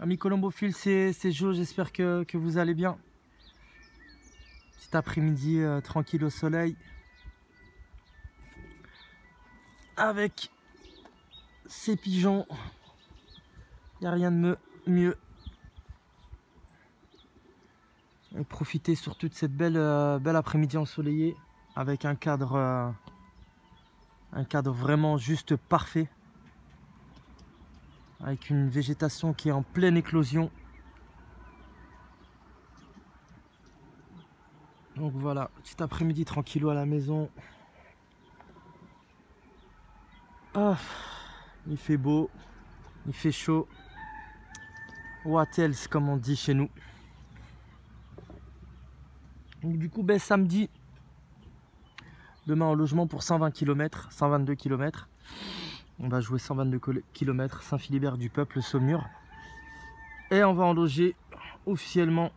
Amis colombophiles, c'est Joe, j'espère que vous allez bien. Petit après-midi tranquille au soleil. Avec ces pigeons, il n'y a rien de mieux. Et profiter sur toute cette belle après-midi ensoleillée avec un cadre vraiment juste parfait. Avec une végétation qui est en pleine éclosion. Donc voilà, petit après-midi tranquillou à la maison. Ah, il fait beau, il fait chaud. What else, comme on dit chez nous. Donc du coup, samedi, demain en logement pour 120 km, 122 km. On va jouer 122 km, Saint-Philibert du Peuple, Saumur. Et on va en loger officiellement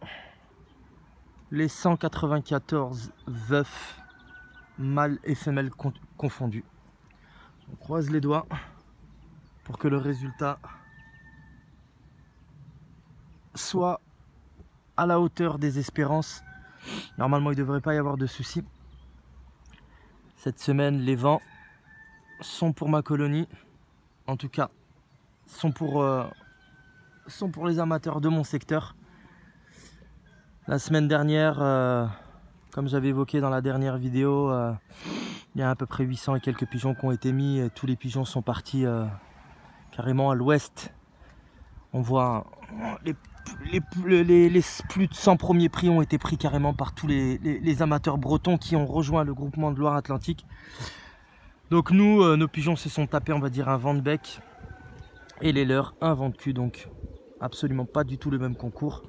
les 194 veufs, mâles et femelles confondus. On croise les doigts pour que le résultat soit à la hauteur des espérances. Normalement, il ne devrait pas y avoir de soucis. Cette semaine, les vents sont pour ma colonie. En tout cas, sont pour les amateurs de mon secteur. La semaine dernière, comme j'avais évoqué dans la dernière vidéo, il y a à peu près 800 et quelques pigeons qui ont été mis. Et tous les pigeons sont partis carrément à l'ouest. On voit les plus de 100 premiers prix ont été pris carrément par tous les amateurs bretons qui ont rejoint le groupement de Loire-Atlantique. Donc nous, nos pigeons se sont tapés, on va dire, un vent de bec. Et les leurs, un vent de cul. Donc absolument pas du tout le même concours.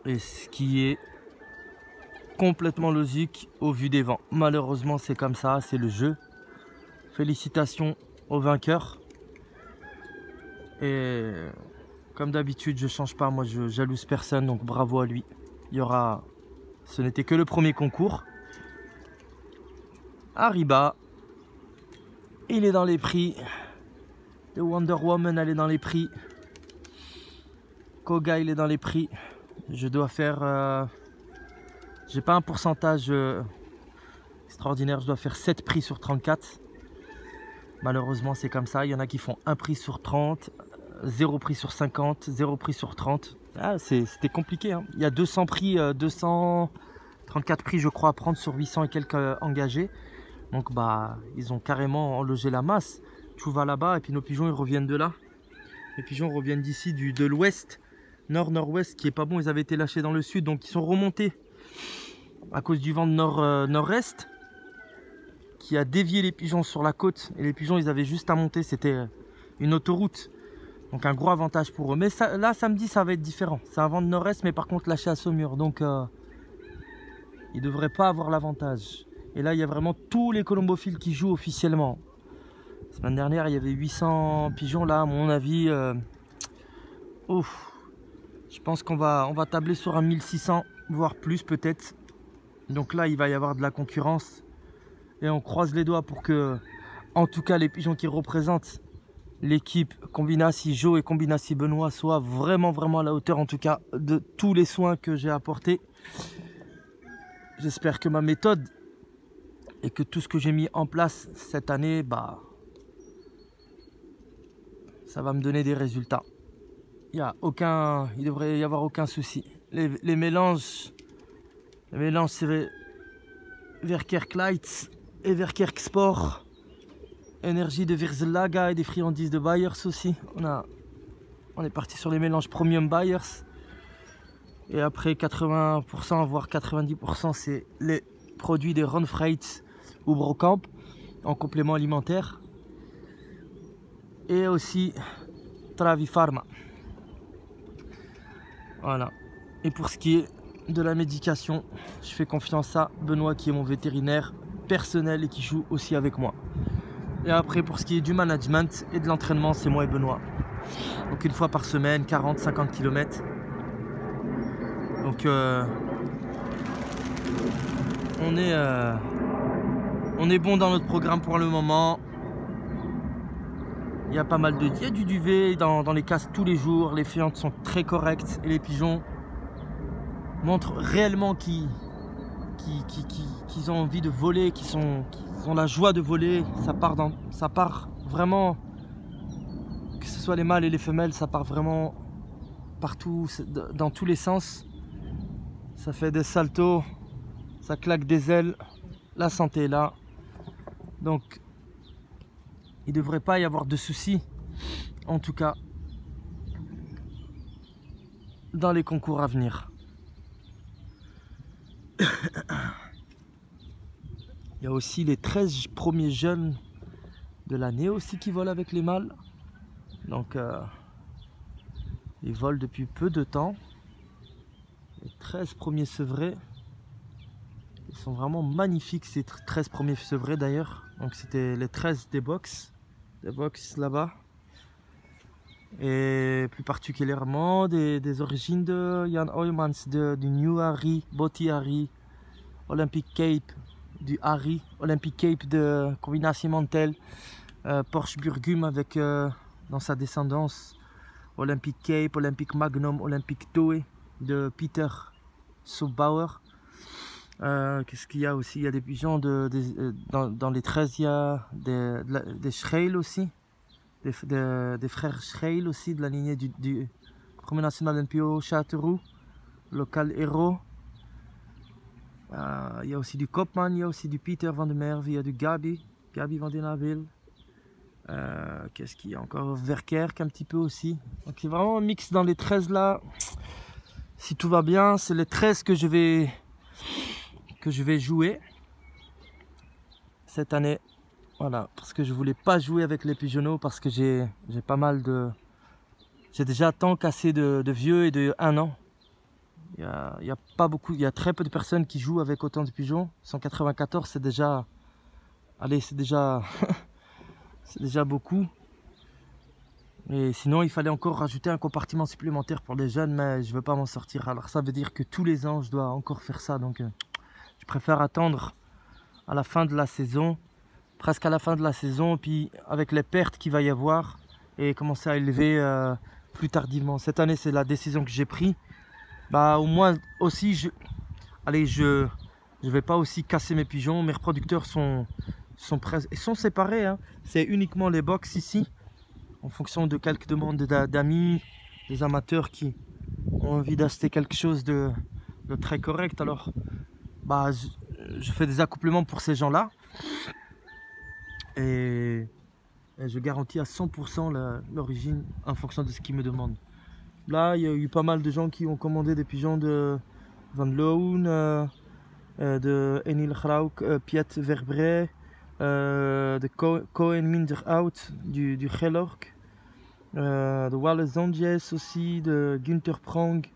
Et ce qui est complètement logique au vu des vents. Malheureusement, c'est comme ça, c'est le jeu. Félicitations aux vainqueurs. Et comme d'habitude, je change pas, moi je jalouse personne, donc bravo à lui. Il y aura, ce n'était que le premier concours. Arriba, il est dans les prix. The Wonder Woman, elle est dans les prix. Koga, il est dans les prix. Je dois faire, j'ai pas un pourcentage extraordinaire, je dois faire 7 prix sur 34. Malheureusement, c'est comme ça. Il y en a qui font 1 prix sur 30, 0 prix sur 50, 0 prix sur 30. Ah, c'était compliqué, hein. Il y a 200 prix, 234 prix, je crois, à prendre sur 800 et quelques engagés. Donc, ils ont carrément enlogé la masse. Tu vas là-bas et puis nos pigeons, ils reviennent de là. Les pigeons reviennent d'ici, de l'ouest, nord-nord-ouest, qui est pas bon. Ils avaient été lâchés dans le sud, donc ils sont remontés à cause du vent de nord-est qui a dévié les pigeons sur la côte. Et les pigeons, ils avaient juste à monter. C'était une autoroute. Donc un gros avantage pour eux. Mais ça, là, samedi, ça va être différent. C'est un vent de nord-est, mais par contre lâché à Saumur. Donc, ils ne devraient pas avoir l'avantage. Et là, il y a vraiment tous les colombophiles qui jouent officiellement. La semaine dernière, il y avait 800 pigeons. Là, à mon avis, je pense qu'on va tabler sur un 1600, voire plus peut-être. Donc là, il va y avoir de la concurrence. Et on croise les doigts pour que, en tout cas, les pigeons qui représentent l'équipe Combinassi Joe et Combinassi Benoît soient vraiment à la hauteur, en tout cas, de tous les soins que j'ai apportés. J'espère que ma méthode et que tout ce que j'ai mis en place cette année, ça va me donner des résultats. Il devrait y avoir aucun souci. Les mélanges, c'est Verkerk Lights et Verkerk Sport. Énergie de Virzelaga et des friandises de Bayers aussi. On est parti sur les mélanges premium Bayers. Et après 80%, voire 90%, c'est les produits des Ron Freights ou Brocamp en complément alimentaire. Et aussi Travifarma. Voilà. Et pour ce qui est de la médication, je fais confiance à Benoît qui est mon vétérinaire personnel et qui joue aussi avec moi. Et après, pour ce qui est du management et de l'entraînement, c'est moi et Benoît. Donc une fois par semaine, 40-50 km. Donc on est bon dans notre programme pour le moment. Il y a pas mal de... Il y a du duvet dans les cases tous les jours. Les fientes sont très correctes et les pigeons montrent réellement qu'ils ont envie de voler, qu'ils ont la joie de voler. Ça part vraiment, que ce soit les mâles et les femelles, ça part vraiment partout, dans tous les sens. Ça fait des saltos, ça claque des ailes, la santé est là. Donc il ne devrait pas y avoir de soucis, en tout cas dans les concours à venir. Il y a aussi les 13 premiers jeunes de l'année aussi qui volent avec les mâles. Donc ils volent depuis peu de temps. Les 13 premiers sevrés. Ils sont vraiment magnifiques ces 13 premiers sevrés d'ailleurs. Donc c'était les 13 des box là-bas. Et plus particulièrement des origines de Jan Ooijmans, du New Harry, Botti Harry, Olympic Cape, du Harry, Olympic Cape de Combinatie Mantel, Porsche Burgum avec dans sa descendance, Olympic Cape, Olympic Magnum, Olympic Toe de Peter Sobauer. Qu'est-ce qu'il y a aussi? Il y a des pigeons dans les 13, il y a des Schreil aussi, des frères Schreil aussi, de la lignée du Premier National NPO Châteauroux, local héros. Il y a aussi du Kopman, il y a aussi du Peter van der Merwe, il y a du Gabi van den Havel. Qu'est-ce qu'il y a encore? Verkerk un petit peu aussi. Donc c'est vraiment un mix dans les 13 là. Si tout va bien, c'est les 13 que je vais jouer cette année. Voilà, parce que je voulais pas jouer avec les pigeonneaux parce que j'ai pas mal de... J'ai déjà tant cassé de vieux et de 1 an. Il y a pas beaucoup, il y a très peu de personnes qui jouent avec autant de pigeons. 194 c'est déjà... Allez, c'est déjà... c'est déjà beaucoup. Et sinon il fallait encore rajouter un compartiment supplémentaire pour les jeunes, mais je veux pas m'en sortir. Alors ça veut dire que tous les ans je dois encore faire ça, donc je préfère attendre à la fin de la saison, presque à la fin de la saison, puis avec les pertes qu'il va y avoir, et commencer à élever plus tardivement. Cette année c'est la décision que j'ai prise. Bah au moins aussi je vais pas aussi casser mes pigeons. Mes reproducteurs sont séparés, hein. C'est uniquement les box ici, en fonction de quelques demandes d'amis, des amateurs qui ont envie d'acheter quelque chose de très correct. Alors bah je fais des accouplements pour ces gens là et je garantis à 100% l'origine en fonction de ce qu'ils me demandent. Là il y a eu pas mal de gens qui ont commandé des pigeons de Van Loon, de Enil Grauk, Piet Verbrey, de Cohen Minderhout, du Gelork, de Wallace Zanges aussi, de Günther Prong.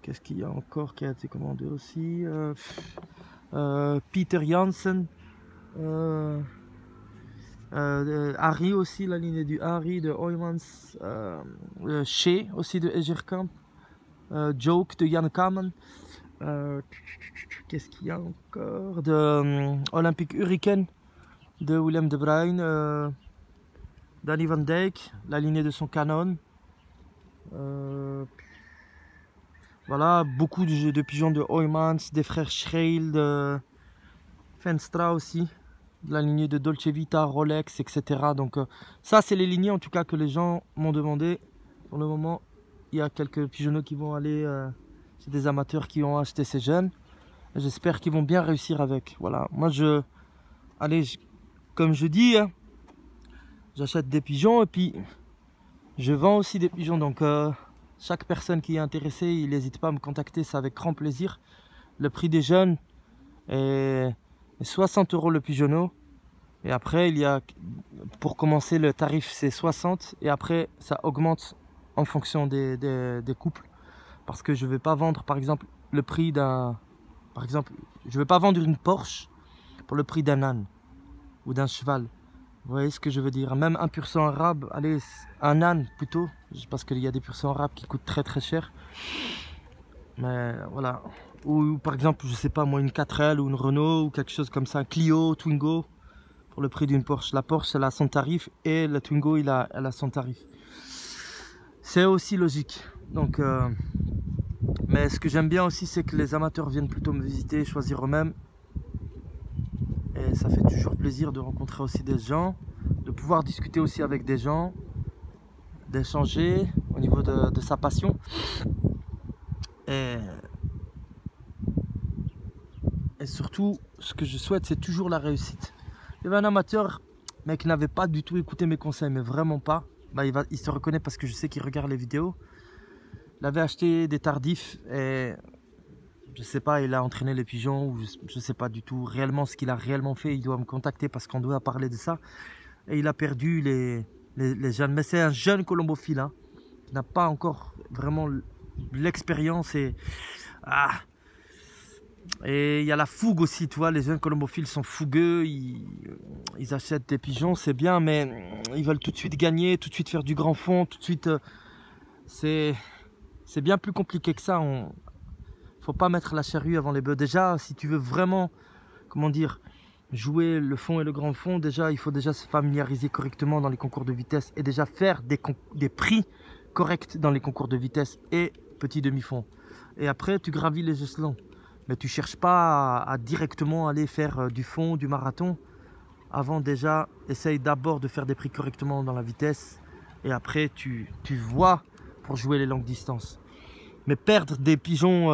Qu'est-ce qu'il y a encore qui a été commandé aussi? Peter Janssen, Harry aussi, la lignée du Harry, de Ooijmans, Shea aussi de Egerkamp, Joke de Jan Kamen. Qu'est-ce qu'il y a encore? De Olympic Hurricane de Willem de Bruijn, Danny van Dijk, la lignée de son canon. Voilà, beaucoup de pigeons de Ooijmans, des frères Schreil, de Venstra aussi, de la lignée de Dolce Vita, Rolex, etc. Donc ça c'est les lignées en tout cas que les gens m'ont demandé. Pour le moment, il y a quelques pigeonneaux qui vont aller chez des amateurs qui ont acheté ces jeunes. J'espère qu'ils vont bien réussir avec. Voilà, moi comme je dis, hein, j'achète des pigeons et puis je vends aussi des pigeons. Donc chaque personne qui est intéressée, il n'hésite pas à me contacter, c'est avec grand plaisir. Le prix des jeunes est 60 € le pigeonneau. Et après, il y a, pour commencer, le tarif c'est 60. Et après, ça augmente en fonction des couples. Parce que je ne vais pas vendre, par exemple, le prix d'un... Par exemple, je ne vais pas vendre une Porsche pour le prix d'un âne ou d'un cheval. Vous voyez ce que je veux dire? Même un pur sang arabe, allez, un âne plutôt, parce qu'il y a des pur sang arabes qui coûtent très très cher. Mais voilà. Ou par exemple, je sais pas moi, une 4L ou une Renault ou quelque chose comme ça, un Clio, Twingo, pour le prix d'une Porsche. La Porsche, elle a son tarif et le Twingo, elle a son tarif. C'est aussi logique. Donc, mais ce que j'aime bien aussi, c'est que les amateurs viennent plutôt me visiter, choisir eux-mêmes. Et ça fait toujours plaisir de rencontrer aussi des gens, de pouvoir discuter aussi avec des gens, d'échanger au niveau de sa passion. Et surtout, ce que je souhaite, c'est toujours la réussite. Il y avait un amateur, mais qui n'avait pas du tout écouté mes conseils, mais vraiment pas. Bah, il se reconnaît parce que je sais qu'il regarde les vidéos. Il avait acheté des tardifs et je sais pas, il a entraîné les pigeons ou je sais pas du tout réellement ce qu'il a réellement fait. Il doit me contacter parce qu'on doit parler de ça. Et il a perdu les jeunes. Mais c'est un jeune colombophile, hein, qui n'a pas encore vraiment l'expérience et et il y a la fougue aussi, tu vois. Les jeunes colombophiles sont fougueux, ils achètent des pigeons, c'est bien, mais ils veulent tout de suite gagner, tout de suite faire du grand fond, tout de suite. C'est bien plus compliqué que ça. Faut pas mettre la charrue avant les bœufs. Déjà, si tu veux vraiment, comment dire, jouer le fond et le grand fond, déjà, il faut déjà se familiariser correctement dans les concours de vitesse et déjà faire des prix corrects dans les concours de vitesse et petit demi-fond. Et après, tu gravis les échelons. Mais tu cherches pas à directement aller faire du fond, du marathon. Avant déjà, essaye d'abord de faire des prix correctement dans la vitesse. Et après, tu vois pour jouer les longues distances. Mais perdre des pigeons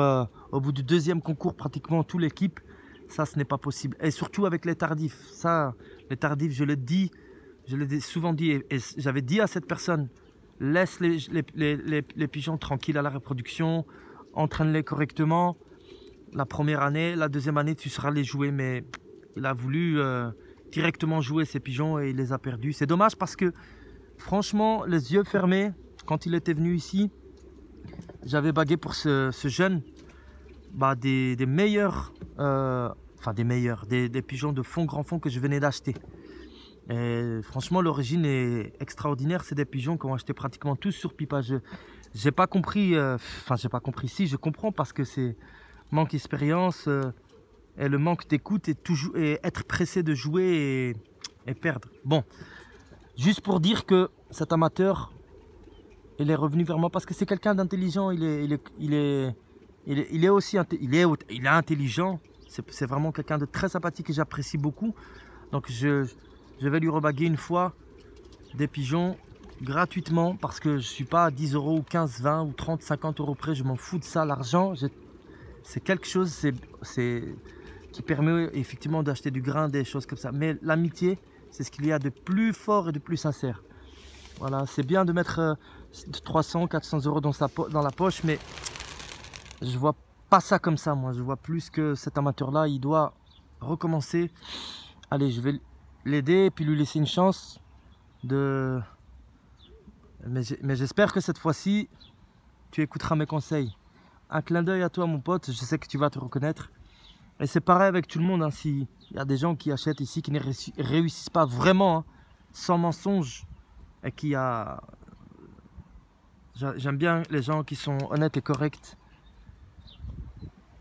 au bout du deuxième concours, pratiquement toute l'équipe, ça, ce n'est pas possible. Et surtout avec les tardifs. Ça, les tardifs, je l'ai souvent dit. Et j'avais dit à cette personne, laisse les pigeons tranquilles à la reproduction, entraîne-les correctement. La première année, la deuxième année, tu seras les jouer. Mais il a voulu directement jouer ces pigeons et il les a perdus. C'est dommage parce que, franchement, les yeux fermés, quand il était venu ici, j'avais bagué pour ce jeune des meilleurs, des pigeons de fond, grand fond que je venais d'acheter. Et franchement, l'origine est extraordinaire. C'est des pigeons qu'on a acheté pratiquement tous sur pipage. J'ai pas compris, j'ai pas compris. Si, je comprends parce que c'est manque d'expérience et le manque d'écoute et être pressé de jouer et perdre. Bon, juste pour dire que cet amateur, il est revenu vers moi parce que c'est quelqu'un d'intelligent. Il est intelligent. C'est vraiment quelqu'un de très sympathique et j'apprécie beaucoup. Donc je vais lui rebaguer une fois des pigeons gratuitement parce que je suis pas à 10 euros ou 15, 20 ou 30, 50 euros près. Je m'en fous de ça. L'argent, c'est quelque chose qui permet effectivement d'acheter du grain, des choses comme ça. Mais l'amitié, c'est ce qu'il y a de plus fort et de plus sincère. Voilà, c'est bien de mettre 300, 400 euros dans la poche, mais je vois pas ça comme ça, moi. Je vois plus que cet amateur-là, il doit recommencer. Allez, je vais l'aider et puis lui laisser une chance de... Mais j'espère que cette fois-ci, tu écouteras mes conseils. Un clin d'œil à toi, mon pote, je sais que tu vas te reconnaître. Et c'est pareil avec tout le monde, hein. S'il y a des gens qui achètent ici, qui ne réussissent pas vraiment, hein, sans mensonge, et qui a... J'aime bien les gens qui sont honnêtes et corrects.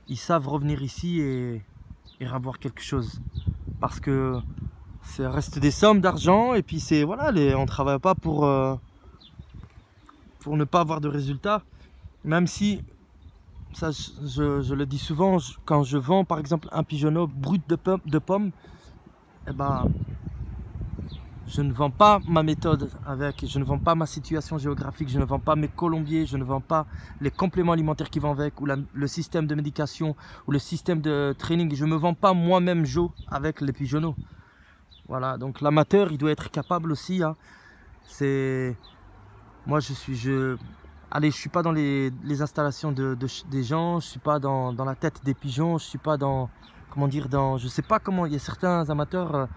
Ils savent revenir ici et avoir quelque chose. Parce que ça reste des sommes d'argent et puis c'est voilà, on ne travaille pas pour ne pas avoir de résultats. Même si, ça je le dis souvent, quand je vends par exemple un pigeonneau brut de pommes, eh ben, je ne vends pas ma méthode avec, je ne vends pas ma situation géographique, je ne vends pas mes colombiers, je ne vends pas les compléments alimentaires qui vont avec, ou le système de médication, ou le système de training. Je ne me vends pas moi-même Joe avec les pigeonneaux. Voilà, donc l'amateur, il doit être capable aussi. Hein. Moi, je suis pas dans les installations des gens, je suis pas dans la tête des pigeons, je suis pas dans, comment dire, je sais pas comment, il y a certains amateurs...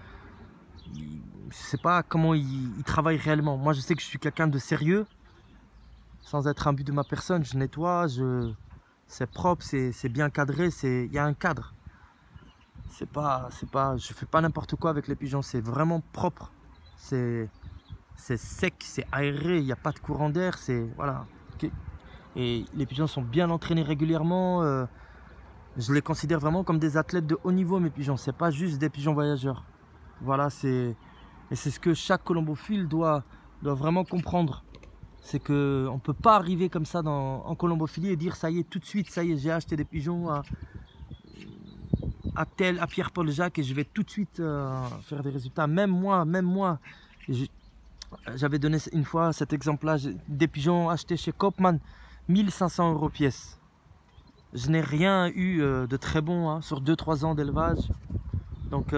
je sais pas comment ils travaillent réellement. Moi, je sais que je suis quelqu'un de sérieux, sans être imbu de ma personne. Je nettoie, c'est propre, c'est bien cadré, il y a un cadre. Je fais pas n'importe quoi avec les pigeons. C'est vraiment propre. C'est sec, c'est aéré. Il n'y a pas de courant d'air. Voilà. Et les pigeons sont bien entraînés régulièrement. Je les considère vraiment comme des athlètes de haut niveau, mes pigeons. C'est pas juste des pigeons voyageurs. Voilà, c'est ce que chaque colombophile doit vraiment comprendre. C'est qu'on ne peut pas arriver comme ça en colombophilie et dire ça y est, tout de suite, ça y est, j'ai acheté des pigeons à Pierre-Paul Jacques et je vais tout de suite faire des résultats. Même moi, j'avais donné une fois cet exemple-là, des pigeons achetés chez Koopman, 1500 € pièce. Je n'ai rien eu de très bon hein, sur 2-3 ans d'élevage. Donc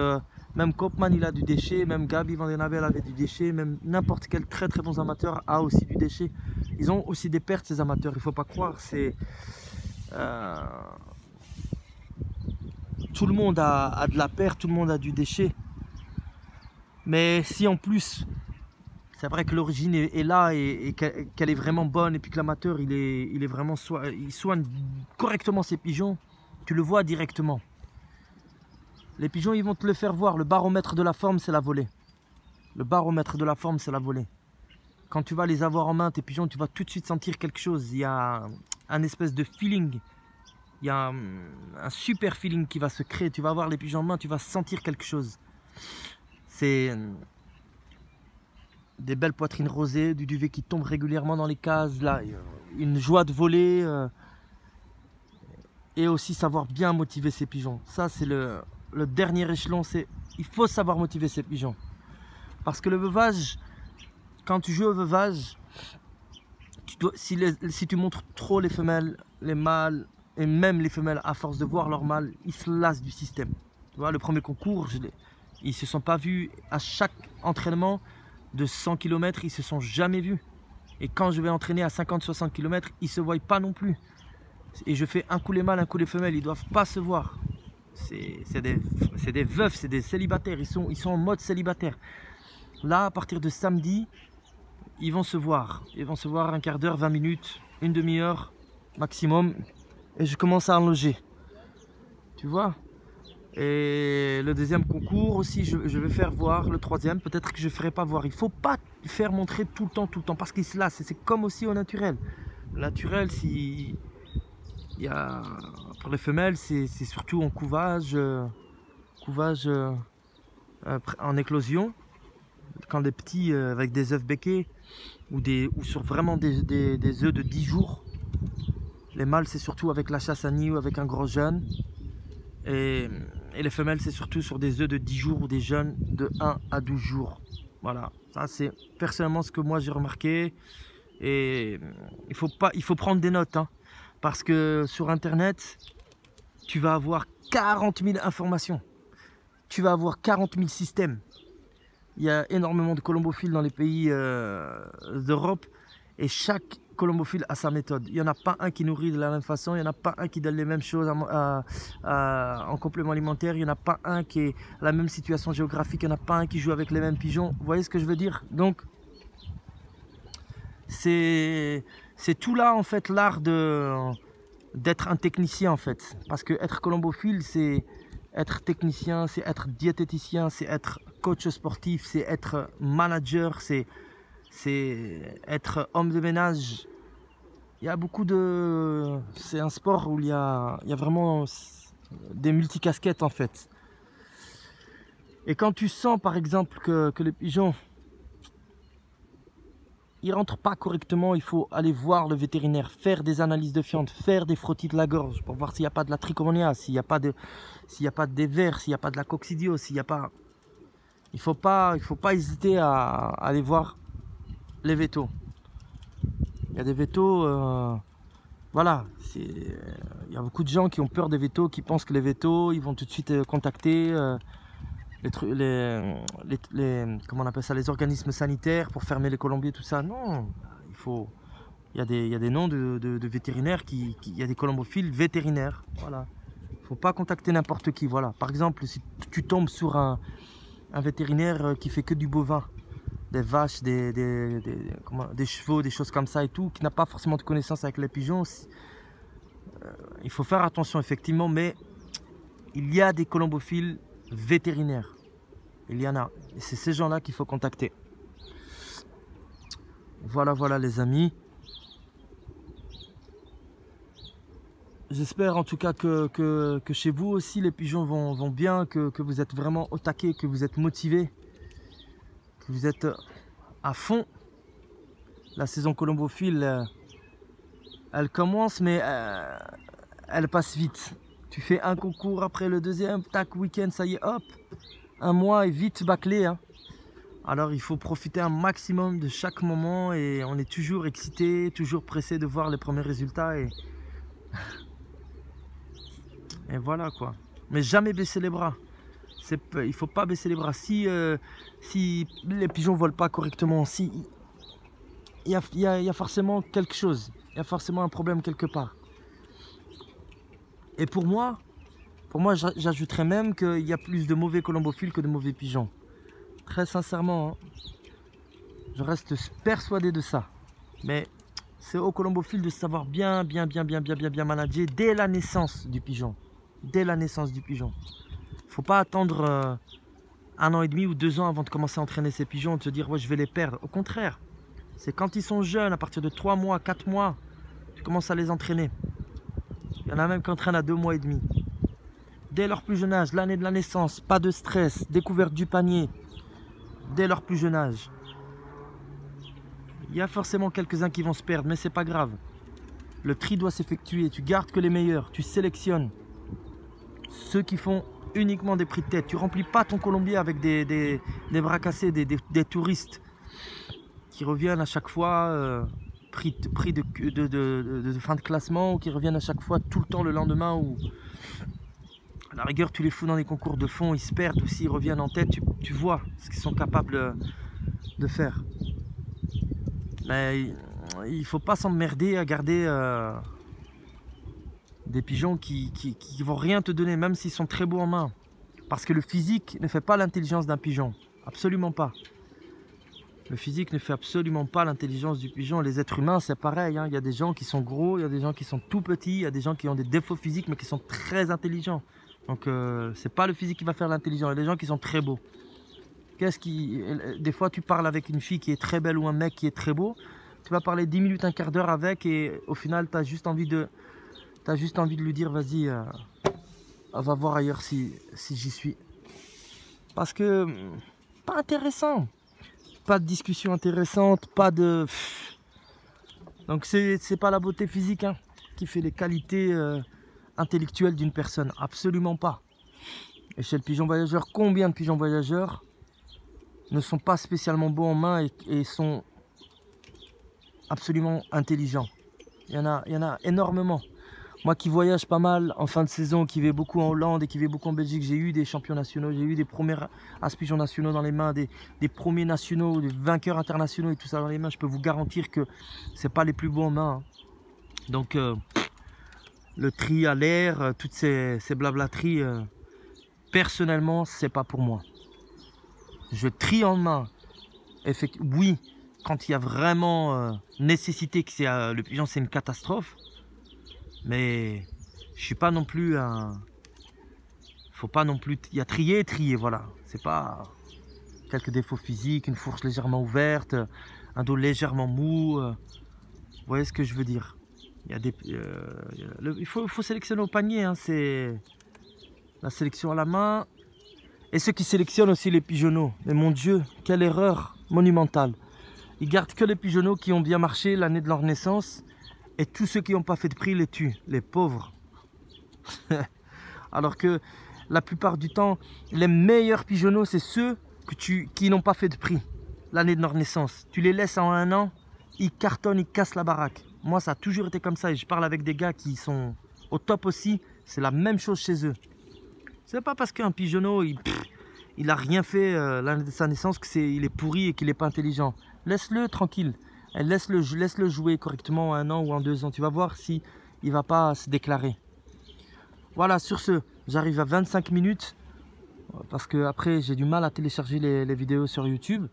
même Koopman il a du déchet, même Gabi Van den Abel avait du déchet, même n'importe quel très bons amateurs a aussi du déchet. Ils ont aussi des pertes ces amateurs, il ne faut pas croire. C'est tout le monde a de la perte, tout le monde a du déchet. Mais si en plus, c'est vrai que l'origine est là et qu'elle est vraiment bonne et puis que l'amateur il est vraiment il soigne correctement ses pigeons, tu le vois directement. Les pigeons ils vont te le faire voir, le baromètre de la forme c'est la volée. Le baromètre de la forme c'est la volée. Quand tu vas les avoir en main tes pigeons, tu vas tout de suite sentir quelque chose. Il y a un espèce de feeling. Il y a un super feeling qui va se créer. Tu vas avoir les pigeons en main, tu vas sentir quelque chose. C'est des belles poitrines rosées, du duvet qui tombe régulièrement dans les cases, là, une joie de voler. Et aussi savoir bien motiver ses pigeons. Ça c'est le dernier échelon, il faut savoir motiver ses pigeons. Parce que le veuvage, quand tu joues au veuvage, si tu montres trop les femelles, les mâles, et même les femelles, à force de voir leur mâle, ils se lassent du système. Tu vois, le premier concours, ils ne se sont pas vus à chaque entraînement de 100 km, ils ne se sont jamais vus. Et quand je vais entraîner à 50-60 km, ils ne se voient pas non plus. Et je fais un coup les mâles, un coup les femelles, ils ne doivent pas se voir. C'est des veufs, c'est des célibataires, ils sont en mode célibataire. Là, à partir de samedi, ils vont se voir. Ils vont se voir un quart d'heure, 20 minutes, une demi-heure maximum. Et je commence à en loger. Tu vois? Et le deuxième concours aussi, je vais faire voir. Le troisième, peut-être que je ne ferai pas voir. Il ne faut pas faire montrer tout le temps, parce qu'ils se lassent. C'est comme aussi au naturel. Le naturel, pour les femelles, c'est surtout en couvage en éclosion. Quand des petits avec des œufs béquets ou sur vraiment des œufs de 10 jours. Les mâles c'est surtout avec la chasse à nid ou avec un gros jeune. Et les femelles c'est surtout sur des œufs de 10 jours ou des jeunes de 1 à 12 jours. Voilà, ça c'est personnellement ce que moi j'ai remarqué. Et il faut prendre des notes. Hein, parce que sur internet, tu vas avoir 40 000 informations. Tu vas avoir 40 000 systèmes. Il y a énormément de colombophiles dans les pays d'Europe et chaque colombophile a sa méthode. Il n'y en a pas un qui nourrit de la même façon, il n'y en a pas un qui donne les mêmes choses en complément alimentaire, il n'y en a pas un qui est à la même situation géographique, il n'y en a pas un qui joue avec les mêmes pigeons. Vous voyez ce que je veux dire? Donc, c'est tout là en fait l'art d'être un technicien en fait. Parce que être colombophile, c'est être technicien, c'est être diététicien, c'est être coach sportif, c'est être manager, c'est être homme de ménage. Il y a beaucoup de... C'est un sport où il y a vraiment des multicasquettes en fait. Et quand tu sens par exemple que les pigeons ils rentrent pas correctement, il faut aller voir le vétérinaire, faire des analyses de fientes, faire des frottis de la gorge pour voir s'il n'y a pas de la trichomonia, s'il n'y a pas de dévers, s'il n'y a pas de la coccidio, s'il n'y a pas... Il faut pas hésiter à aller voir les vétos. Il y a des vétos, voilà, il y a beaucoup de gens qui ont peur des vétos, qui pensent que les vétos, ils vont tout de suite contacter comment on appelle ça, les organismes sanitaires pour fermer les colombiers, tout ça. Non, il y a des noms de vétérinaires, il y a des colombophiles vétérinaires, voilà. Il ne faut pas contacter n'importe qui, voilà. Par exemple, si tu tombes sur un vétérinaire qui fait que du bovin, des vaches, des chevaux, des choses comme ça et tout, qui n'a pas forcément de connaissances avec les pigeons, il faut faire attention effectivement, mais il y a des colombophiles vétérinaires. Il y en a. Et c'est ces gens-là qu'il faut contacter. Voilà les amis. J'espère en tout cas que chez vous aussi les pigeons vont bien, que vous êtes vraiment au taquet, que vous êtes motivés, que vous êtes à fond. La saison colombophile, elle commence, mais elle passe vite. Tu fais un concours après le deuxième, tac, week-end, ça y est, hop, un mois est vite bâclé, hein. Alors il faut profiter un maximum de chaque moment et on est toujours excité, toujours pressé de voir les premiers résultats et voilà quoi. Mais jamais baisser les bras. Il faut pas baisser les bras. Si les pigeons volent pas correctement, si il y a forcément quelque chose, il y a forcément un problème quelque part. Et pour moi j'ajouterais même qu'il y a plus de mauvais colombophiles que de mauvais pigeons. Très sincèrement, hein, je reste persuadé de ça. Mais c'est au colombophile de savoir bien manager dès la naissance du pigeon. Dès la naissance du pigeon. Faut pas attendre 1 an et demi ou 2 ans avant de commencer à entraîner ces pigeons et de se dire ouais je vais les perdre. Au contraire, c'est quand ils sont jeunes, à partir de 3 mois, 4 mois, tu commences à les entraîner. Il y en a même qui entraînent à 2 mois et demi. Dès leur plus jeune âge, l'année de la naissance, pas de stress, découverte du panier. Dès leur plus jeune âge. Il y a forcément quelques-uns qui vont se perdre, mais c'est pas grave. Le tri doit s'effectuer, tu gardes que les meilleurs, tu sélectionnes ceux qui font uniquement des prix de tête. Tu remplis pas ton colombier avec des bras cassés, des touristes qui reviennent à chaque fois prix de fin de classement ou qui reviennent à chaque fois tout le temps le lendemain ou à la rigueur tu les fous dans des concours de fond, ils se perdent ou s'ils reviennent en tête, tu vois ce qu'ils sont capables de faire. Mais il faut pas s'emmerder à garder des pigeons qui vont rien te donner, même s'ils sont très beaux en main. Parce que le physique ne fait pas l'intelligence d'un pigeon. Absolument pas. Le physique ne fait absolument pas l'intelligence du pigeon. Les êtres humains, c'est pareil, hein. Il y a des gens qui sont gros, il y a des gens qui sont tout petits, il y a des gens qui ont des défauts physiques, mais qui sont très intelligents. Donc, c'est pas le physique qui va faire l'intelligence. Il y a des gens qui sont très beaux. Des fois, tu parles avec une fille qui est très belle ou un mec qui est très beau. Tu vas parler 10 minutes, un quart d'heure avec et au final, tu as juste envie de lui dire, vas-y, on va voir ailleurs si j'y suis. Parce que, pas intéressant. Pas de discussion intéressante, pas de... Donc c'est pas la beauté physique hein, qui fait les qualités intellectuelles d'une personne. Absolument pas. Et chez le pigeon voyageur, combien de pigeons voyageurs ne sont pas spécialement beaux en main et sont absolument intelligents? Il y en a énormément. Moi qui voyage pas mal en fin de saison, qui vais beaucoup en Hollande et qui vais beaucoup en Belgique, j'ai eu des champions nationaux, j'ai eu des premiers as-pigeons nationaux dans les mains, des premiers nationaux, des vainqueurs internationaux et tout ça dans les mains. Je peux vous garantir que c'est pas les plus beaux en main. Hein. Donc le tri à l'air, toutes ces blablateries, personnellement, c'est pas pour moi. Je trie en main. Oui, quand il y a vraiment nécessité que le pigeon c'est une catastrophe. Mais je suis pas non plus un... Faut pas non plus... Il y a trier, voilà. C'est pas quelques défauts physiques, une fourche légèrement ouverte, un dos légèrement mou. Vous voyez ce que je veux dire? Il y a des... il faut sélectionner au panier, hein, c'est la sélection à la main. Et ceux qui sélectionnent aussi les pigeonneaux. Mais mon Dieu, quelle erreur monumentale. Ils gardent que les pigeonneaux qui ont bien marché l'année de leur naissance. Et tous ceux qui n'ont pas fait de prix les tuent, les pauvres. Alors que la plupart du temps, les meilleurs pigeonneaux, c'est ceux qui n'ont pas fait de prix l'année de leur naissance. Tu les laisses en 1 an, ils cartonnent, ils cassent la baraque. Moi, ça a toujours été comme ça et je parle avec des gars qui sont au top aussi. C'est la même chose chez eux. C'est pas parce qu'un pigeonneau, il a rien fait l'année de sa naissance qu'il est pourri et qu'il n'est pas intelligent. Laisse-le tranquille. Laisse-le jouer correctement en 1 an ou en 2 ans. Tu vas voir si il va pas se déclarer. Voilà, sur ce, j'arrive à 25 minutes. Parce que après j'ai du mal à télécharger les vidéos sur YouTube.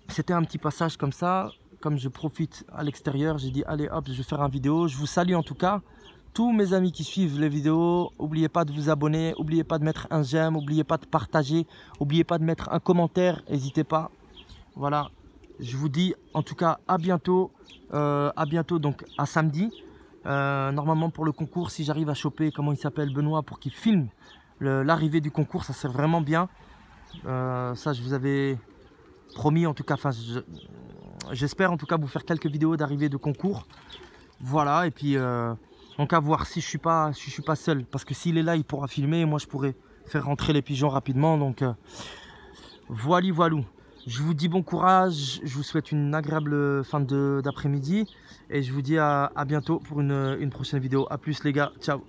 C'était un petit passage comme ça. Comme je profite à l'extérieur, j'ai dit allez hop, je vais faire une vidéo. Je vous salue en tout cas. Tous mes amis qui suivent les vidéos, n'oubliez pas de vous abonner. N'oubliez pas de mettre un j'aime. N'oubliez pas de partager. N'oubliez pas de mettre un commentaire. N'hésitez pas. Voilà. Je vous dis en tout cas à bientôt donc à samedi. Normalement pour le concours, si j'arrive à choper, comment il s'appelle, Benoît, pour qu'il filme l'arrivée du concours, ça serait vraiment bien. Ça je vous avais promis en tout cas, enfin j'espère en tout cas vous faire quelques vidéos d'arrivée de concours. Voilà, et puis donc à voir si je suis pas seul, parce que s'il est là il pourra filmer et moi je pourrais faire rentrer les pigeons rapidement. Donc voilà. Je vous dis bon courage, je vous souhaite une agréable fin d'après-midi et je vous dis à bientôt pour une prochaine vidéo. A plus les gars, ciao.